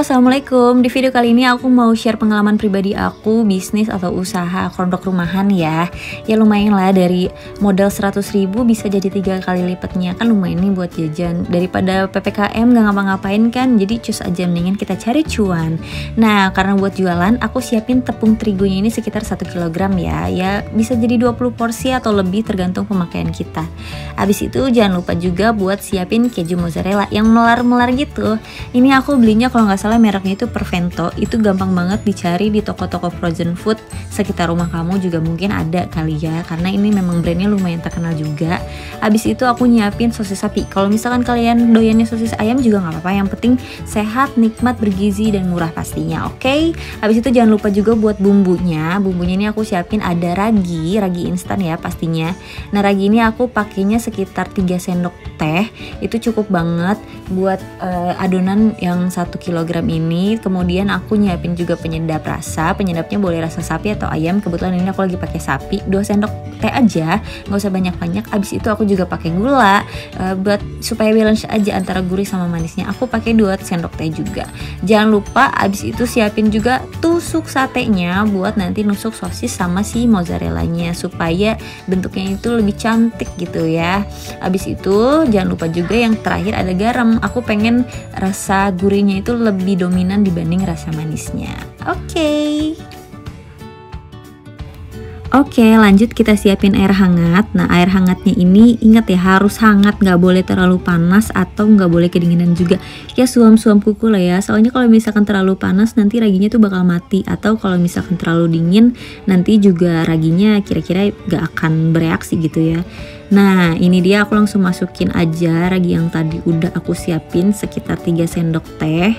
Assalamualaikum. Di video kali ini aku mau share pengalaman pribadi aku bisnis atau usaha kondok rumahan ya. Ya lumayan lah, dari modal 100.000 bisa jadi 3 kali lipatnya, kan lumayan nih buat jajan. Daripada PPKM gak ngapa-ngapain kan, jadi cus aja, mendingan kita cari cuan. Nah, karena buat jualan aku siapin tepung terigunya ini sekitar 1 kg ya. Ya bisa jadi 20 porsi atau lebih tergantung pemakaian kita. Habis itu jangan lupa juga buat siapin keju mozzarella yang melar-melar gitu. Ini aku belinya kalau nggak salah mereknya itu Perfento. Itu gampang banget dicari di toko-toko frozen food sekitar rumah kamu juga mungkin ada kali ya, karena ini memang brandnya lumayan terkenal juga. Habis itu aku nyiapin sosis sapi. Kalau misalkan kalian doyannya sosis ayam juga nggak apa-apa, yang penting sehat, nikmat, bergizi dan murah pastinya. Oke. Habis itu jangan lupa juga buat bumbunya. Bumbunya ini aku siapin ada ragi instan ya pastinya. Nah, ragi ini aku pakainya sekitar 3 sendok teh. Itu cukup banget buat adonan yang 1 kg ini. Kemudian aku nyiapin juga penyedap rasa. Penyedapnya boleh rasa sapi atau ayam. Kebetulan ini aku lagi pakai sapi. 2 sendok teh aja, nggak usah banyak-banyak. Abis itu aku juga pakai gula buat supaya balance aja antara gurih sama manisnya. Aku pakai 2 sendok teh juga. Jangan lupa abis itu siapin juga tusuk satenya buat nanti nusuk sosis sama si mozzarellanya supaya bentuknya itu lebih cantik gitu ya. Abis itu jangan lupa juga yang terakhir ada garam. Aku pengen rasa gurihnya itu lebih dominan dibanding rasa manisnya. Oke, lanjut kita siapin air hangat. Nah, air hangatnya ini ingat ya, harus hangat, nggak boleh terlalu panas atau nggak boleh kedinginan juga. Ya suam-suam kuku lah ya, soalnya kalau misalkan terlalu panas nanti raginya tuh bakal mati, atau kalau misalkan terlalu dingin nanti juga raginya kira-kira nggak akan bereaksi gitu ya. Nah, ini dia, aku langsung masukin aja ragi yang tadi udah aku siapin sekitar 3 sendok teh.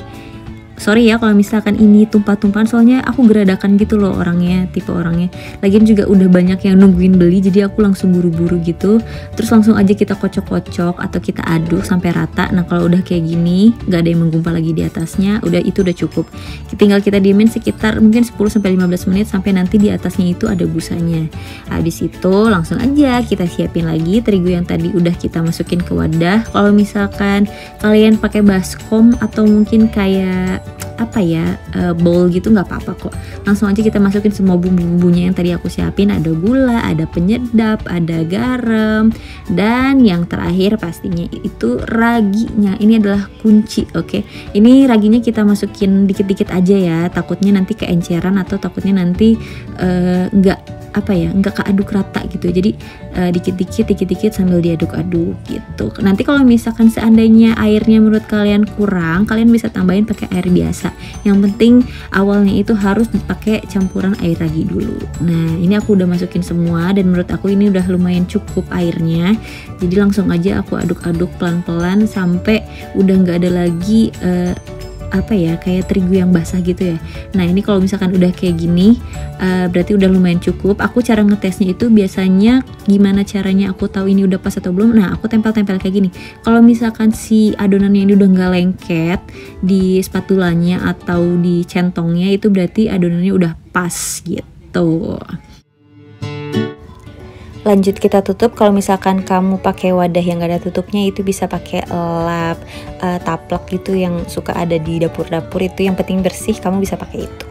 Sorry ya kalau misalkan ini tumpah-tumpahan, soalnya aku geradakan gitu loh orangnya, tipe orangnya. Lagian juga udah banyak yang nungguin beli, jadi aku langsung buru-buru gitu. Terus langsung aja kita kocok-kocok atau kita aduk sampai rata. Nah, kalau udah kayak gini, gak ada yang menggumpal lagi di atasnya, udah itu udah cukup. Tinggal kita diemin sekitar mungkin 10-15 menit sampai nanti di atasnya itu ada busanya. Habis itu langsung aja kita siapin lagi terigu yang tadi udah kita masukin ke wadah. Kalau misalkan kalian pakai baskom atau mungkin kayak bowl gitu nggak apa-apa kok. Langsung aja kita masukin semua bumbu-bumbunya yang tadi aku siapin. Ada gula, ada penyedap, ada garam, dan yang terakhir pastinya itu raginya. Ini adalah kunci. Oke. Ini raginya kita masukin dikit-dikit aja ya, takutnya nanti keenceran atau takutnya nanti nggak keaduk rata gitu. Jadi dikit-dikit sambil diaduk-aduk gitu. Nanti kalau misalkan seandainya airnya menurut kalian kurang, kalian bisa tambahin pakai air biasa. Yang penting awalnya itu harus dipakai campuran air ragi dulu. Nah, ini aku udah masukin semua dan menurut aku ini udah lumayan cukup airnya. Jadi langsung aja aku aduk-aduk pelan-pelan sampai udah nggak ada lagi kayak terigu yang basah gitu ya. Nah, ini kalau misalkan udah kayak gini berarti udah lumayan cukup. Aku cara ngetesnya itu biasanya gimana caranya aku tahu ini udah pas atau belum. Nah, aku tempel-tempel kayak gini. Kalau misalkan si adonannya ini udah nggak lengket di spatulanya atau di centongnya, itu berarti adonannya udah pas gitu. Lanjut kita tutup. Kalau misalkan kamu pakai wadah yang gak ada tutupnya, itu bisa pakai lap, taplak gitu yang suka ada di dapur-dapur, itu yang penting bersih, kamu bisa pakai itu.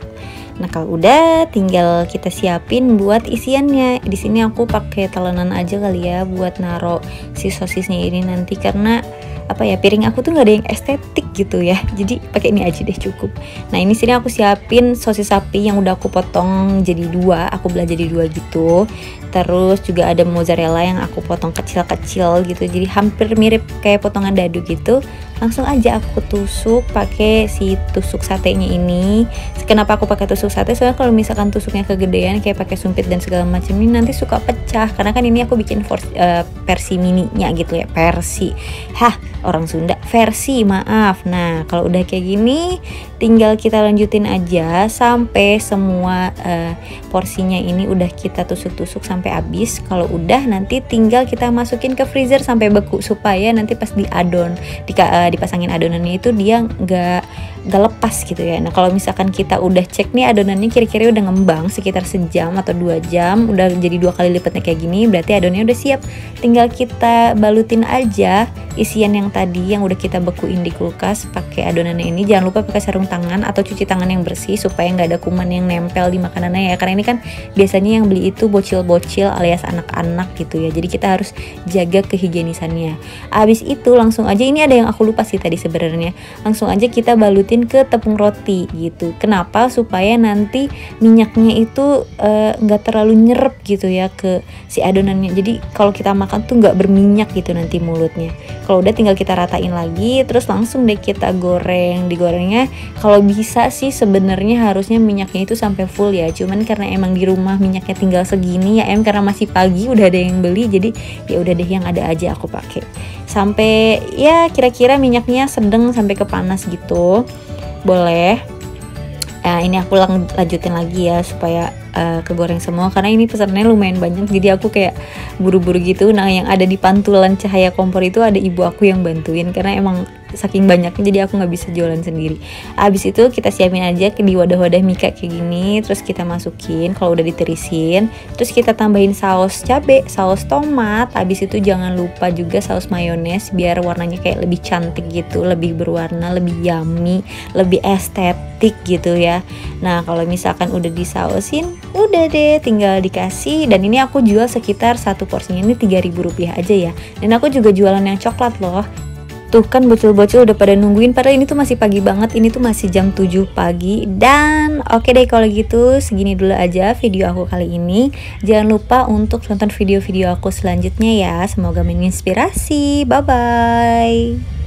Nah, kalau udah tinggal kita siapin buat isiannya. Di sini aku pakai talenan aja kali ya buat naro si sosisnya ini nanti, karena piring aku tuh nggak ada yang estetik gitu ya, jadi pakai ini aja deh cukup. Nah, ini sini aku siapin sosis sapi yang udah aku potong jadi 2, aku belah jadi 2 gitu. Terus juga ada mozzarella yang aku potong kecil-kecil gitu, jadi hampir mirip kayak potongan dadu gitu. Langsung aja aku tusuk pakai si tusuk satenya ini. Kenapa aku pakai tusuk sate? Soalnya kalau misalkan tusuknya kegedean kayak pakai sumpit dan segala macam ini nanti suka pecah. Karena kan ini aku bikin versi mininya gitu ya, orang Sunda, versi, maaf. Nah, kalau udah kayak gini tinggal kita lanjutin aja sampai semua porsinya ini udah kita tusuk-tusuk sampai habis. Kalau udah nanti tinggal kita masukin ke freezer sampai beku supaya nanti pas dipasangin adonannya itu dia nggak gak lepas gitu ya. Nah kalau misalkan kita udah cek nih adonannya kira-kira udah ngembang sekitar sejam atau 2 jam, udah jadi 2 kali lipatnya kayak gini, berarti adonannya udah siap. Tinggal kita balutin aja isian yang tadi yang udah kita bekuin di kulkas pakai adonannya ini. Jangan lupa pakai sarung tangan atau cuci tangan yang bersih supaya nggak ada kuman yang nempel di makanannya ya, karena ini kan biasanya yang beli itu bocil-bocil alias anak-anak gitu ya, jadi kita harus jaga kehigienisannya. Abis itu langsung aja, ini ada yang aku lupa sih tadi sebenarnya, langsung aja kita balutin ke tepung roti gitu. Kenapa? Supaya nanti minyaknya itu nggak terlalu nyerep gitu ya ke si adonannya, jadi kalau kita makan tuh nggak berminyak gitu nanti mulutnya. Kalau udah tinggal kita ratain lagi, terus langsung deh kita goreng. Digorengnya kalau bisa sih sebenarnya harusnya minyaknya itu sampai full ya, cuman karena emang di rumah minyaknya tinggal segini ya karena masih pagi udah ada yang beli, jadi ya udah deh yang ada aja aku pakai sampai ya kira-kira minyaknya sedang sampai ke panas gitu boleh. Ini aku lanjutin lagi ya supaya kegoreng semua, karena ini pesannya lumayan banyak jadi aku kayak buru-buru gitu. Nah yang ada di pantulan cahaya kompor itu ada ibu aku yang bantuin karena emang saking banyaknya jadi aku nggak bisa jualan sendiri. Abis itu kita siapin aja di wadah-wadah mika kayak gini, terus kita masukin kalau udah ditirisin, terus kita tambahin saus cabe, saus tomat. Abis itu jangan lupa juga saus mayones biar warnanya kayak lebih cantik gitu, lebih berwarna, lebih yummy, lebih estetik gitu ya. Nah kalau misalkan udah disausin, udah deh tinggal dikasih. Dan ini aku jual sekitar satu porsinya ini 3.000 rupiah aja ya, dan aku juga jualan yang coklat loh. Tuh kan bocil-bocil udah pada nungguin, padahal ini tuh masih pagi banget, ini tuh masih jam 7 pagi. Dan oke deh kalau gitu segini dulu aja video aku kali ini. Jangan lupa untuk tonton video-video aku selanjutnya ya, semoga menginspirasi. Bye bye.